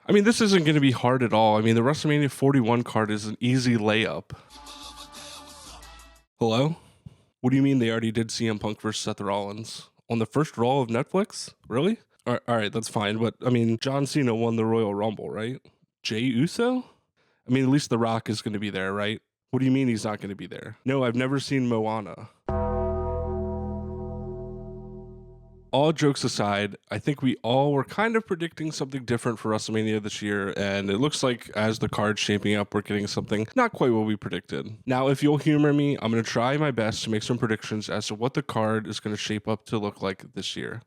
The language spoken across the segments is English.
I mean, this isn't going to be hard at all. I mean, the WrestleMania 41 card is an easy layup. Hello? What do you mean they already did CM Punk versus Seth Rollins? On the first Raw of Netflix? Really? All right, that's fine. But, I mean, John Cena won the Royal Rumble, right? Jey Uso? I mean, at least The Rock is going to be there, right? What do you mean he's not going to be there? No, I've never seen Moana. All jokes aside, I think we all were kind of predicting something different for WrestleMania this year, and it looks like as the card's shaping up, we're getting something not quite what we predicted. Now, if you'll humor me, I'm going to try my best to make some predictions as to what the card is going to shape up to look like this year.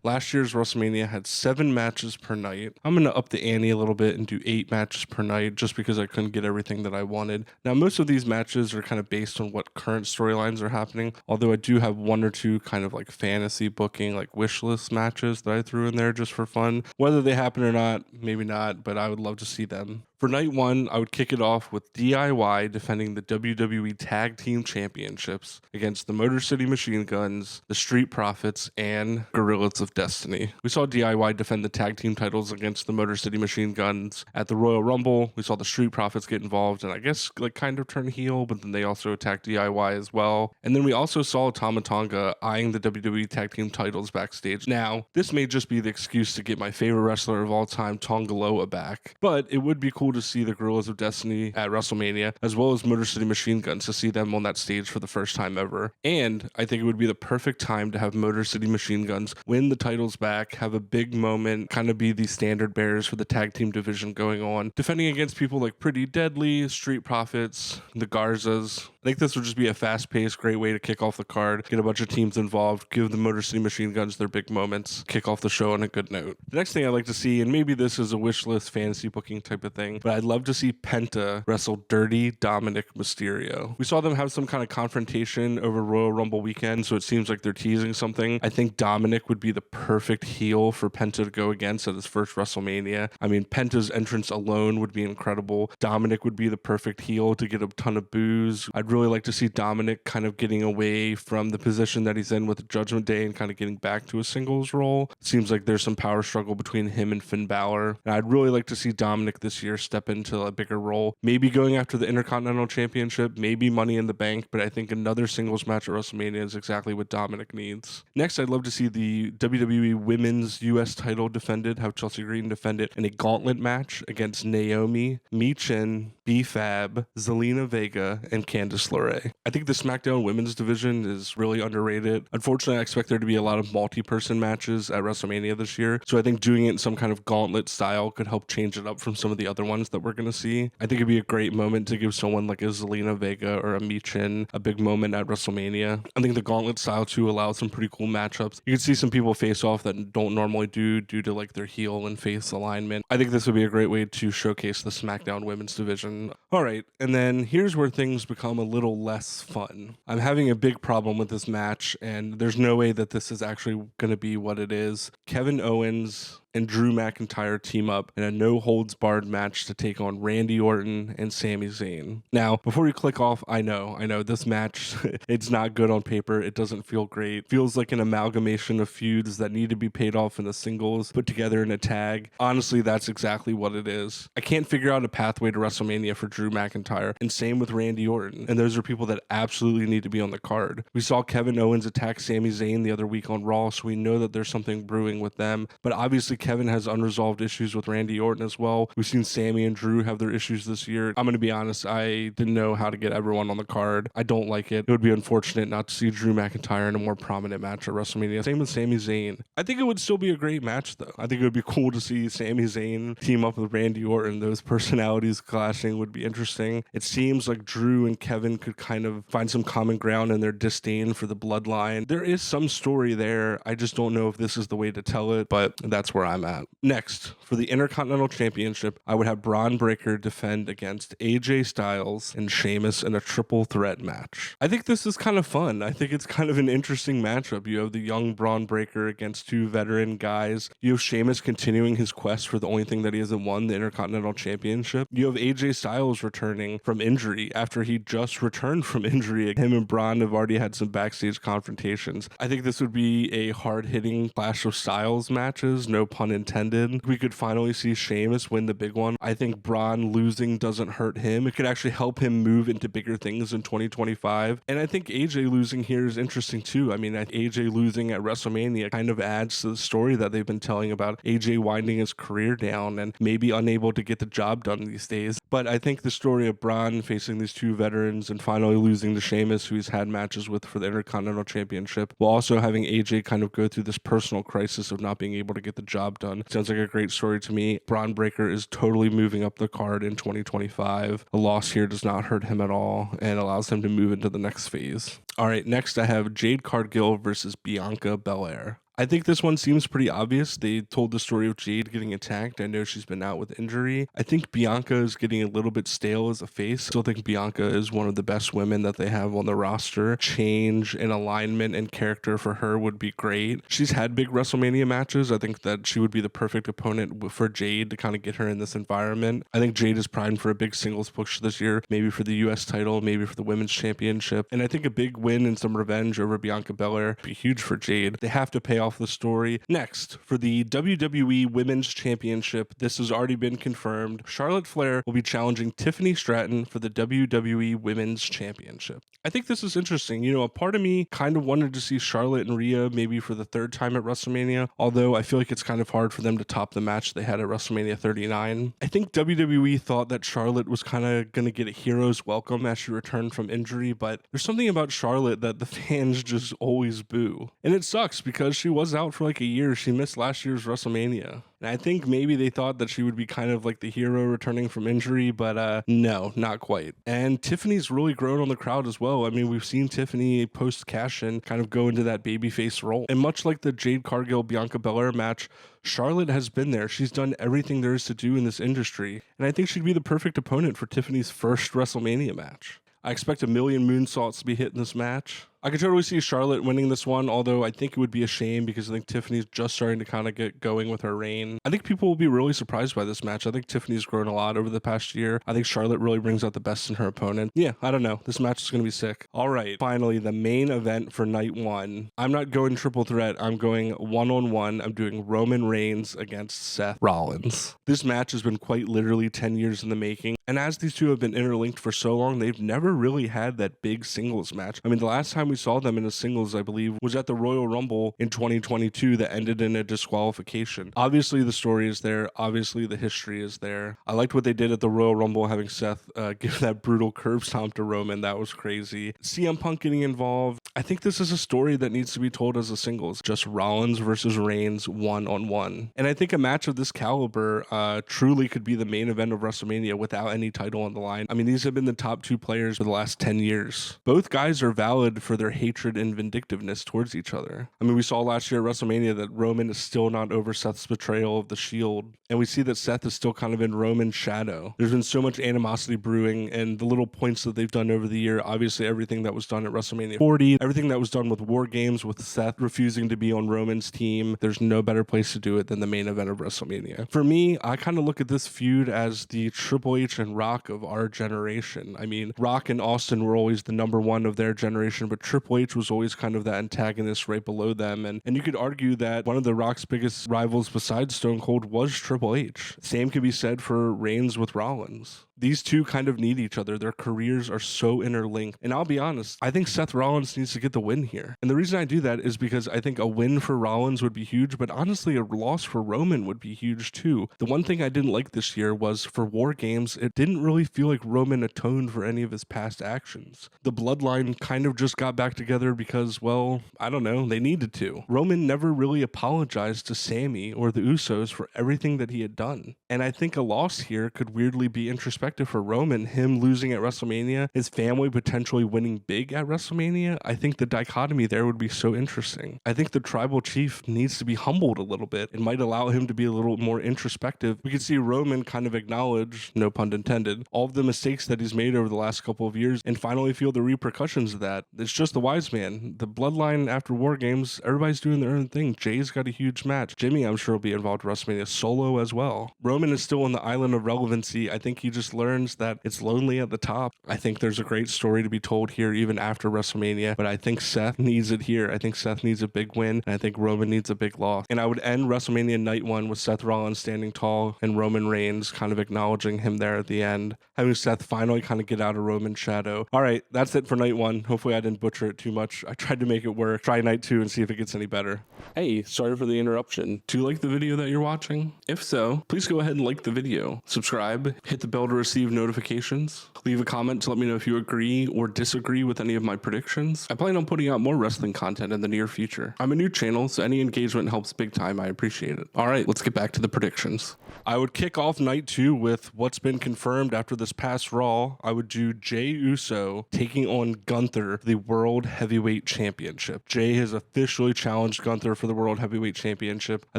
Last year's WrestleMania had 7 matches per night. I'm going to up the ante a little bit and do 8 matches per night just because I couldn't get everything that I wanted. Now, most of these matches are kind of based on what current storylines are happening, although I do have 1 or 2 kind of like fantasy booking, like wish list matches that I threw in there just for fun. Whether they happen or not, maybe not, but I would love to see them. For night 1, I would kick it off with DIY defending the WWE Tag Team Championships against the Motor City Machine Guns, the Street Profits, and Guerrillas of Destiny. We saw DIY defend the tag team titles against the Motor City Machine Guns at the Royal Rumble. We saw the Street Profits get involved and I guess like kind of turn heel, but then they also attacked DIY as well. And then we also saw Tama Tonga eyeing the WWE Tag Team titles backstage. Now, this may just be the excuse to get my favorite wrestler of all time, Tonga Loa, back, but it would be cool to see the Guerrillas of Destiny at WrestleMania, as well as Motor City Machine Guns, to see them on that stage for the first time ever. And I think it would be the perfect time to have Motor City Machine Guns win the titles back, have a big moment, kind of be the standard bearers for the tag team division going on, defending against people like Pretty Deadly, Street Profits, the Garzas. I think this would just be a fast-paced, great way to kick off the card, get a bunch of teams involved, give the Motor City Machine Guns their big moments, kick off the show on a good note. The next thing I'd like to see, and maybe this is a wish list fantasy booking type of thing, but I'd love to see PENTA wrestle Dirty Dominik Mysterio. We saw them have some kind of confrontation over Royal Rumble weekend, so it seems like they're teasing something. I think Dominik would be the perfect heel for PENTA to go against at his first WrestleMania. I mean, PENTA's entrance alone would be incredible. Dominik would be the perfect heel to get a ton of boos. I'd really like to see Dominik kind of getting away from the position that he's in with Judgment Day and kind of getting back to a singles role. It seems like there's some power struggle between him and Finn Balor. And I'd really like to see Dominik this year step into a bigger role, maybe going after the Intercontinental Championship, maybe Money in the Bank, but I think another singles match at WrestleMania is exactly what Dominik needs. Next, I'd love to see the WWE Women's US title defended, have Chelsea Green defend it in a gauntlet match against Naomi, Michin, B-Fab, Zelina Vega, and Candice LeRae. I think the SmackDown Women's division is really underrated. Unfortunately, I expect there to be a lot of multi-person matches at WrestleMania this year, so I think doing it in some kind of gauntlet style could help change it up from some of the other ones that we're going to see. I think it'd be a great moment to give someone like a Zelina Vega or a Michin a big moment at WrestleMania. I think the gauntlet style too allows some pretty cool matchups. You can see some people face off that don't normally do due to like their heel and face alignment. I think this would be a great way to showcase the SmackDown Women's division. All right, and then here's where things become a little less fun. I'm having a big problem with this match, and there's no way that this is actually going to be what it is. Kevin Owens and Drew McIntyre team up in a no-holds-barred match to take on Randy Orton and Sami Zayn. Now, before you click off, I know, this match, it's not good on paper. It doesn't feel great. Feels like an amalgamation of feuds that need to be paid off in the singles, put together in a tag. Honestly, that's exactly what it is. I can't figure out a pathway to WrestleMania for Drew McIntyre, and same with Randy Orton. And those are people that absolutely need to be on the card. We saw Kevin Owens attack Sami Zayn the other week on Raw, so we know that there's something brewing with them. But obviously, Kevin has unresolved issues with Randy Orton as well. We've seen Sami and Drew have their issues this year. I'm going to be honest, I didn't know how to get everyone on the card. I don't like it. It would be unfortunate not to see Drew McIntyre in a more prominent match at WrestleMania. Same with Sami Zayn. I think it would still be a great match though. I think it would be cool to see Sami Zayn team up with Randy Orton. Those personalities clashing would be interesting. It seems like Drew and Kevin could kind of find some common ground in their disdain for the bloodline. There is some story there. I just don't know if this is the way to tell it, but that's where I'm at. Next, for the Intercontinental Championship, I would have Braun Breaker defend against AJ Styles and Sheamus in a triple threat match. I think this is kind of fun. I think it's kind of an interesting matchup. You have the young Braun Breaker against 2 veteran guys. You have Sheamus continuing his quest for the only thing that he hasn't won, the Intercontinental Championship. You have AJ Styles returning from injury after he just returned from injury. Him and Braun have already had some backstage confrontations. I think this would be a hard-hitting clash of styles matches, no pun pun intended. We could finally see Sheamus win the big one. I think Bron losing doesn't hurt him. It could actually help him move into bigger things in 2025. And I think AJ losing here is interesting too. I mean, AJ losing at WrestleMania kind of adds to the story that they've been telling about AJ winding his career down and maybe unable to get the job done these days. But I think the story of Bron facing these two veterans and finally losing to Sheamus, who he's had matches with for the Intercontinental Championship, while also having AJ kind of go through this personal crisis of not being able to get the job done. Sounds like a great story to me. Bron Breakker is totally moving up the card in 2025. A loss here does not hurt him at all and allows him to move into the next phase. All right, next I have Jade Cargill versus Bianca Belair. I think this one seems pretty obvious. They told the story of Jade getting attacked. I know she's been out with injury. I think Bianca is getting a little bit stale as a face. Still think Bianca is one of the best women that they have on the roster. Change and alignment and character for her would be great. She's had big WrestleMania matches. I think that she would be the perfect opponent for Jade to kind of get her in this environment. I think Jade is primed for a big singles push this year, maybe for the US title, maybe for the women's championship. And I think a big win and some revenge over Bianca Belair would be huge for Jade. They have to pay off the story. Next, for the WWE Women's Championship, this has already been confirmed. Charlotte Flair will be challenging Tiffany Stratton for the WWE Women's Championship. I think this is interesting. You know, a part of me kind of wanted to see Charlotte and Rhea maybe for the third time at WrestleMania, although I feel like it's kind of hard for them to top the match they had at WrestleMania 39. I think WWE thought that Charlotte was kind of going to get a hero's welcome as she returned from injury, but there's something about Charlotte that the fans just always boo. And it sucks because she was out for like a year. She missed last year's WrestleMania. And I think maybe they thought that she would be kind of like the hero returning from injury, but no, not quite. And Tiffany's really grown on the crowd as well. I mean, we've seen Tiffany post cash-in kind of go into that babyface role. And much like the Jade Cargill Bianca Belair match, Charlotte has been there. She's done everything there is to do in this industry. And I think she'd be the perfect opponent for Tiffany's first WrestleMania match. I expect a million moonsaults to be hit in this match. I could totally see Charlotte winning this one, although I think it would be a shame because I think Tiffany's just starting to kind of get going with her reign. I think people will be really surprised by this match. I think Tiffany's grown a lot over the past year. I think Charlotte really brings out the best in her opponent. Yeah, I don't know. This match is going to be sick. All right, finally, the main event for night one. I'm not going triple threat. I'm going one-on-one. I'm doing Roman Reigns against Seth Rollins. This match has been quite literally 10 years in the making. And as these two have been interlinked for so long, they've never really had that big singles match. I mean, the last time we saw them in a singles, I believe, was at the Royal Rumble in 2022 that ended in a disqualification. Obviously, the story is there. Obviously, the history is there. I liked what they did at the Royal Rumble, having Seth give that brutal curb stomp to Roman. That was crazy. CM Punk getting involved. I think this is a story that needs to be told as a singles. Just Rollins versus Reigns one-on-one. And I think a match of this caliber truly could be the main event of WrestleMania without any title on the line. I mean, these have been the top two players for the last 10 years. Both guys are valid for their hatred and vindictiveness towards each other. I mean, we saw last year at WrestleMania that Roman is still not over Seth's betrayal of the Shield, and we see that Seth is still kind of in Roman's shadow. There's been so much animosity brewing, and the little points that they've done over the year, obviously everything that was done at WrestleMania 40, everything that was done with War Games, with Seth refusing to be on Roman's team, there's no better place to do it than the main event of WrestleMania. For me, I kind of look at this feud as the Triple H and Rock of our generation. I mean, Rock and Austin were always the number one of their generation, but Triple H was always kind of that antagonist right below them. And you could argue that one of the Rock's biggest rivals besides Stone Cold was Triple H. Same could be said for Reigns with Rollins. These two kind of need each other. Their careers are so interlinked. And I'll be honest, I think Seth Rollins needs to get the win here. And the reason I do that is because I think a win for Rollins would be huge, but honestly, a loss for Roman would be huge too. The one thing I didn't like this year was for War Games, it didn't really feel like Roman atoned for any of his past actions. The bloodline kind of just got back together because, well, I don't know, they needed to. Roman never really apologized to Sami or the Usos for everything that he had done. And I think a loss here could weirdly be introspective for Roman, him losing at WrestleMania, his family potentially winning big at WrestleMania. I think the dichotomy there would be so interesting. I think the tribal chief needs to be humbled a little bit. It might allow him to be a little more introspective. We could see Roman kind of acknowledge, no pun intended, all of the mistakes that he's made over the last couple of years and finally feel the repercussions of that. It's just the wise man. The bloodline after War Games, everybody's doing their own thing. Jay's got a huge match. Jimmy, I'm sure, will be involved in WrestleMania solo as well. Roman is still on the island of relevancy. I think he just learns that it's lonely at the top. I think there's a great story to be told here even after WrestleMania, but I think Seth needs it here. I think Seth needs a big win, and I think Roman needs a big loss. And I would end WrestleMania Night 1 with Seth Rollins standing tall and Roman Reigns kind of acknowledging him there at the end, having Seth finally kind of get out of Roman's shadow. All right, that's it for Night 1. Hopefully I didn't butcher it too much. I tried to make it work. Try Night 2 and see if it gets any better. Hey, sorry for the interruption. Do you like the video that you're watching? If so, please go ahead and like the video, subscribe, hit the bell to receive notifications, leave a comment to let me know if you agree or disagree with any of my predictions. I plan on putting out more wrestling content in the near future. I'm a new channel, so any engagement helps big time. I appreciate it. All right, let's get back to the predictions. I would kick off Night 2 with what's been confirmed after this past Raw. I would do Jey Uso taking on Gunther for the World Heavyweight Championship. Jey has officially challenged Gunther for the World Heavyweight Championship. I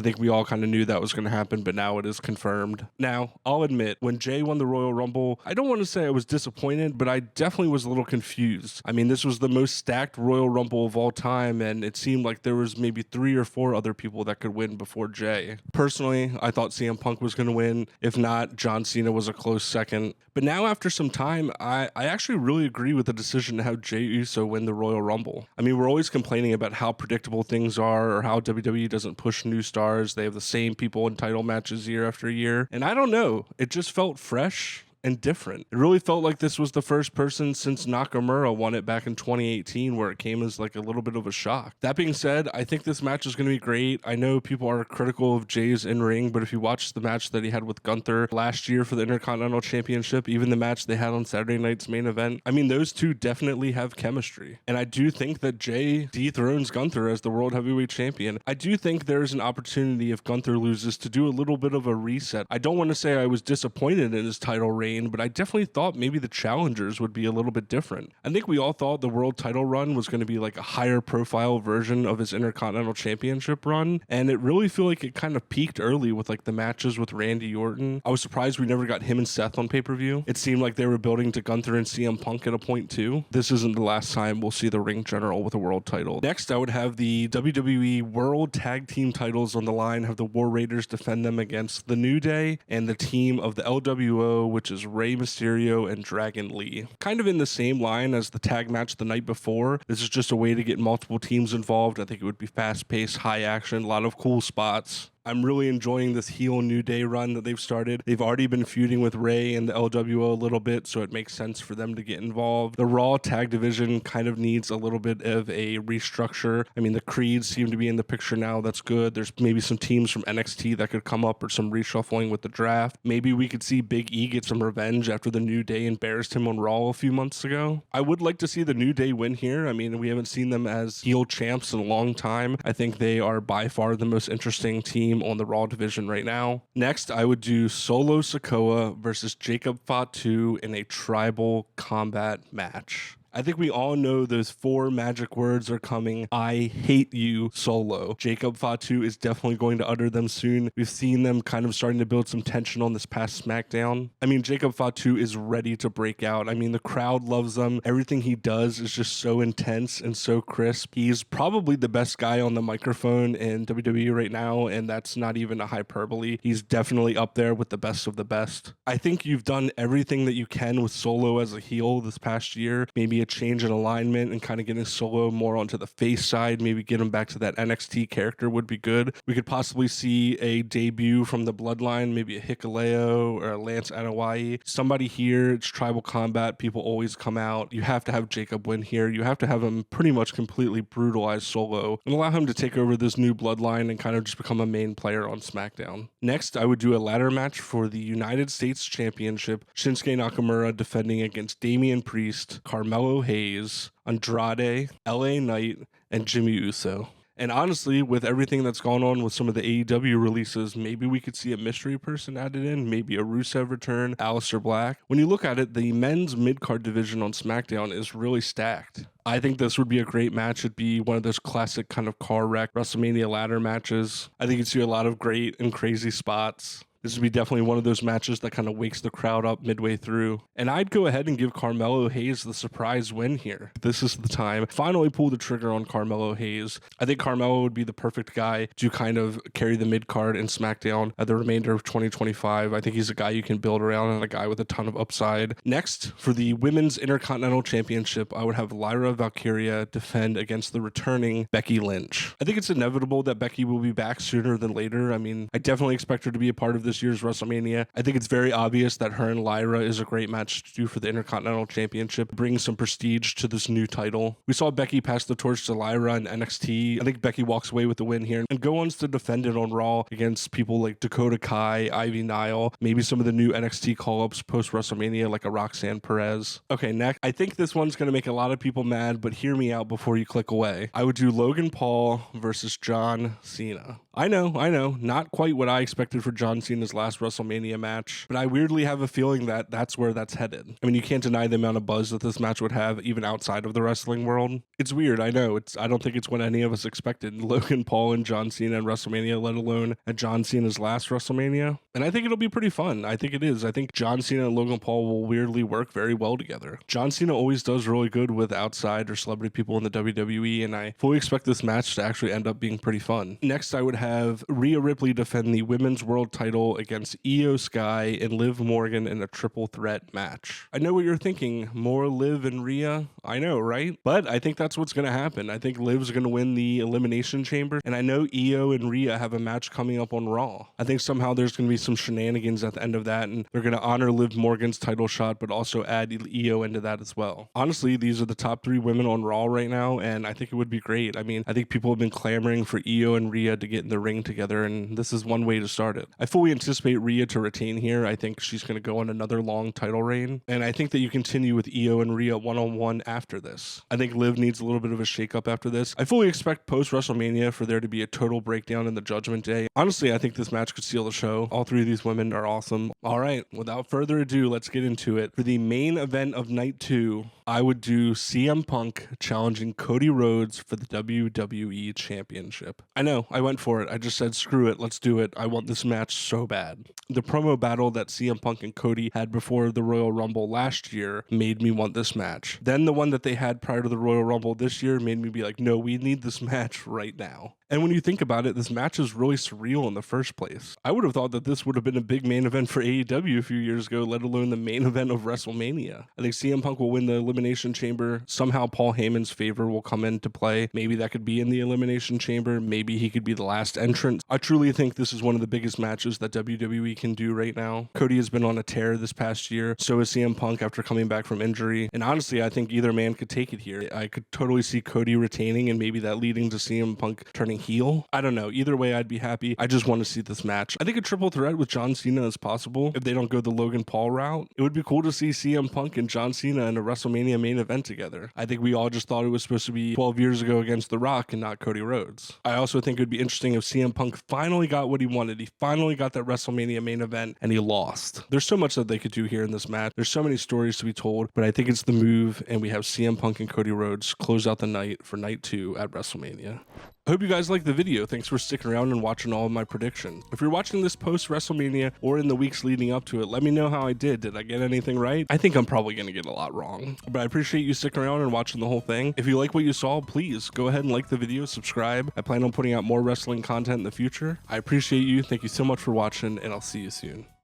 think we all kind of knew that was going to happen, but now it is confirmed. Now, I'll admit, when Jey won the Royal Rumble, I don't want to say I was disappointed, but I definitely was a little confused. I mean, this was the most stacked Royal Rumble of all time, and it seemed like there was maybe 3 or 4 other people that could win before Jey. Personally, I thought CM Punk was going to win. If not, John Cena was a close second. But now after some time, I actually really agree with the decision to have Jey Uso win the Royal Rumble. I mean, we're always complaining about how predictable things are or how WWE doesn't push new stars. They have the same people in title matches year after year. And I don't know, it just felt fresh and different. It really felt like this was the first person since Nakamura won it back in 2018, where it came as like a little bit of a shock. That being said, I think this match is going to be great. I know people are critical of Jey's in-ring, but if you watch the match that he had with Gunther last year for the Intercontinental Championship, even the match they had on Saturday night's main event, I mean, those two definitely have chemistry. And I do think that Jey dethrones Gunther as the World Heavyweight Champion. I do think there's an opportunity if Gunther loses to do a little bit of a reset. I don't want to say I was disappointed in his title reign, but I definitely thought maybe the challengers would be a little bit different. I think we all thought the world title run was going to be like a higher profile version of his Intercontinental Championship run, and it really feel like it kind of peaked early with like the matches with Randy Orton. I was surprised we never got him and Seth on pay-per-view. It seemed like they were building to Gunther and CM Punk at a point too. This isn't the last time we'll see the ring general with a world title. Next, I would have the WWE World Tag Team titles on the line, have the War Raiders defend them against the New Day and the team of the LWO, which is Rey Mysterio and Dragon Lee. Kind of in the same line as the tag match the night before. This is just a way to get multiple teams involved. I think it would be fast-paced, high action, a lot of cool spots. I'm really enjoying this heel New Day run that they've started. They've already been feuding with Rey and the LWO a little bit, so it makes sense for them to get involved. The Raw tag division kind of needs a little bit of a restructure. I mean, the Creeds seem to be in the picture now. That's good. There's maybe some teams from NXT that could come up or some reshuffling with the draft. Maybe we could see Big E get some revenge after the New Day embarrassed him on Raw a few months ago. I would like to see the New Day win here. I mean, we haven't seen them as heel champs in a long time. I think they are by far the most interesting team on the Raw division right now. Next, I would do Solo Sikoa versus Jacob Fatu in a tribal combat match. I think we all know those 4 magic words are coming. I hate you, Solo. Jacob Fatu is definitely going to utter them soon. We've seen them kind of starting to build some tension on this past SmackDown. I mean, Jacob Fatu is ready to break out. I mean, the crowd loves him. Everything he does is just so intense and so crisp. He's probably the best guy on the microphone in WWE right now, and that's not even a hyperbole. He's definitely up there with the best of the best. I think you've done everything that you can with Solo as a heel this past year. Maybe a change in alignment and kind of getting Solo more onto the face side, maybe get him back to that NXT character would be good. We could possibly see a debut from the Bloodline, maybe a Hikuleo or a Lance Anoa'i. Somebody here, it's tribal combat, people always come out. You have to have Jacob win here. You have to have him pretty much completely brutalize Solo and allow him to take over this new Bloodline and kind of just become a main player on SmackDown. Next, I would do a ladder match for the United States Championship. Shinsuke Nakamura defending against Damian Priest, Carmelo Hayes, Andrade, LA Knight, and Jimmy Uso. And honestly, with everything that's gone on with some of the AEW releases, maybe we could see a mystery person added in, maybe a Rusev return, Aleister Black. When you look at it, the men's mid-card division on SmackDown is really stacked. I think this would be a great match. It'd be one of those classic kind of car wreck WrestleMania ladder matches. I think you'd see a lot of great and crazy spots. This would be definitely one of those matches that kind of wakes the crowd up midway through. And I'd go ahead and give Carmelo Hayes the surprise win here. This is the time. Finally pull the trigger on Carmelo Hayes. I think Carmelo would be the perfect guy to kind of carry the mid-card in SmackDown at the remainder of 2025. I think he's a guy you can build around and a guy with a ton of upside. Next, for the Women's Intercontinental Championship, I would have Lyra Valkyria defend against the returning Becky Lynch. I think it's inevitable that Becky will be back sooner than later. I mean, I definitely expect her to be a part of this year's WrestleMania. I think it's very obvious that her and Lyra is a great match to do for the Intercontinental Championship, bring some prestige to this new title. We saw Becky pass the torch to Lyra in NXT. I think Becky walks away with the win here and go on to defend it on Raw against people like Dakota Kai, Ivy Nile, maybe some of the new NXT call-ups post-WrestleMania like a Roxanne Perez. Okay, next. I think this one's going to make a lot of people mad, but hear me out before you click away. I would do Logan Paul versus John Cena. I know, not quite what I expected for John Cena's last WrestleMania match, but I weirdly have a feeling that that's where that's headed. I mean, you can't deny the amount of buzz that this match would have even outside of the wrestling world. It's weird, I know. I don't think it's what any of us expected. Logan Paul and John Cena in WrestleMania, let alone at John Cena's last WrestleMania. And I think it'll be pretty fun. I think it is. I think John Cena and Logan Paul will weirdly work very well together. John Cena always does really good with outside or celebrity people in the WWE, and I fully expect this match to actually end up being pretty fun. Next, I would have Rhea Ripley defend the women's world title against Io Sky and Liv Morgan in a triple threat match. I know what you're thinking, more Liv and Rhea. I know, right? But I think that's what's going to happen. I think Liv's going to win the Elimination Chamber, and I know Io and Rhea have a match coming up on Raw. I think somehow there's going to be some shenanigans at the end of that, and they're going to honor Liv Morgan's title shot, but also add Io into that as well. Honestly, these are the top 3 women on Raw right now, and I think it would be great. I mean, I think people have been clamoring for Io and Rhea to get in the ring together, and this is one way to start it. I fully anticipate Rhea to retain here. I think she's going to go on another long title reign, and I think that you continue with Io and Rhea one-on-one after this. I think Liv needs a little bit of a shakeup after this. I fully expect post-WrestleMania for there to be a total breakdown in the Judgment Day. Honestly, I think this match could steal the show. All 3 of these women are awesome. All right, without further ado, let's get into it. For the main event of night 2, I would do CM Punk challenging Cody Rhodes for the WWE Championship. I know, I went for it. I just said, screw it, let's do it. I want this match so bad. The promo battle that CM Punk and Cody had before the Royal Rumble last year made me want this match. Then the one that they had prior to the Royal Rumble this year made me be like, no, we need this match right now. And when you think about it, this match is really surreal in the first place. I would have thought that this would have been a big main event for AEW a few years ago, let alone the main event of WrestleMania. I think CM Punk will win the Elimination Chamber. Somehow Paul Heyman's favor will come into play. Maybe that could be in the Elimination Chamber. Maybe he could be the last entrant. I truly think this is one of the biggest matches that WWE can do right now. Cody has been on a tear this past year. So is CM Punk after coming back from injury. And honestly, I think either man could take it here. I could totally see Cody retaining and maybe that leading to CM Punk turning heel. I don't know. Either way, I'd be happy. I just want to see this match. I think a triple threat with John Cena is possible if they don't go the Logan Paul route. It would be cool to see CM Punk and John Cena in a WrestleMania main event together. I think we all just thought it was supposed to be 12 years ago against The Rock and not Cody Rhodes. I also think it would be interesting if CM Punk finally got what he wanted. He finally got that WrestleMania main event and he lost. There's so much that they could do here in this match. There's so many stories to be told, but I think it's the move, and we have CM Punk and Cody Rhodes close out the night for night 2 at WrestleMania. I hope you guys liked the video. Thanks for sticking around and watching all of my predictions. If you're watching this post WrestleMania or in the weeks leading up to it, let me know how I did. Did I get anything right? I think I'm probably going to get a lot wrong, but I appreciate you sticking around and watching the whole thing. If you like what you saw, please go ahead and like the video, subscribe. I plan on putting out more wrestling content in the future. I appreciate you. Thank you so much for watching, and I'll see you soon.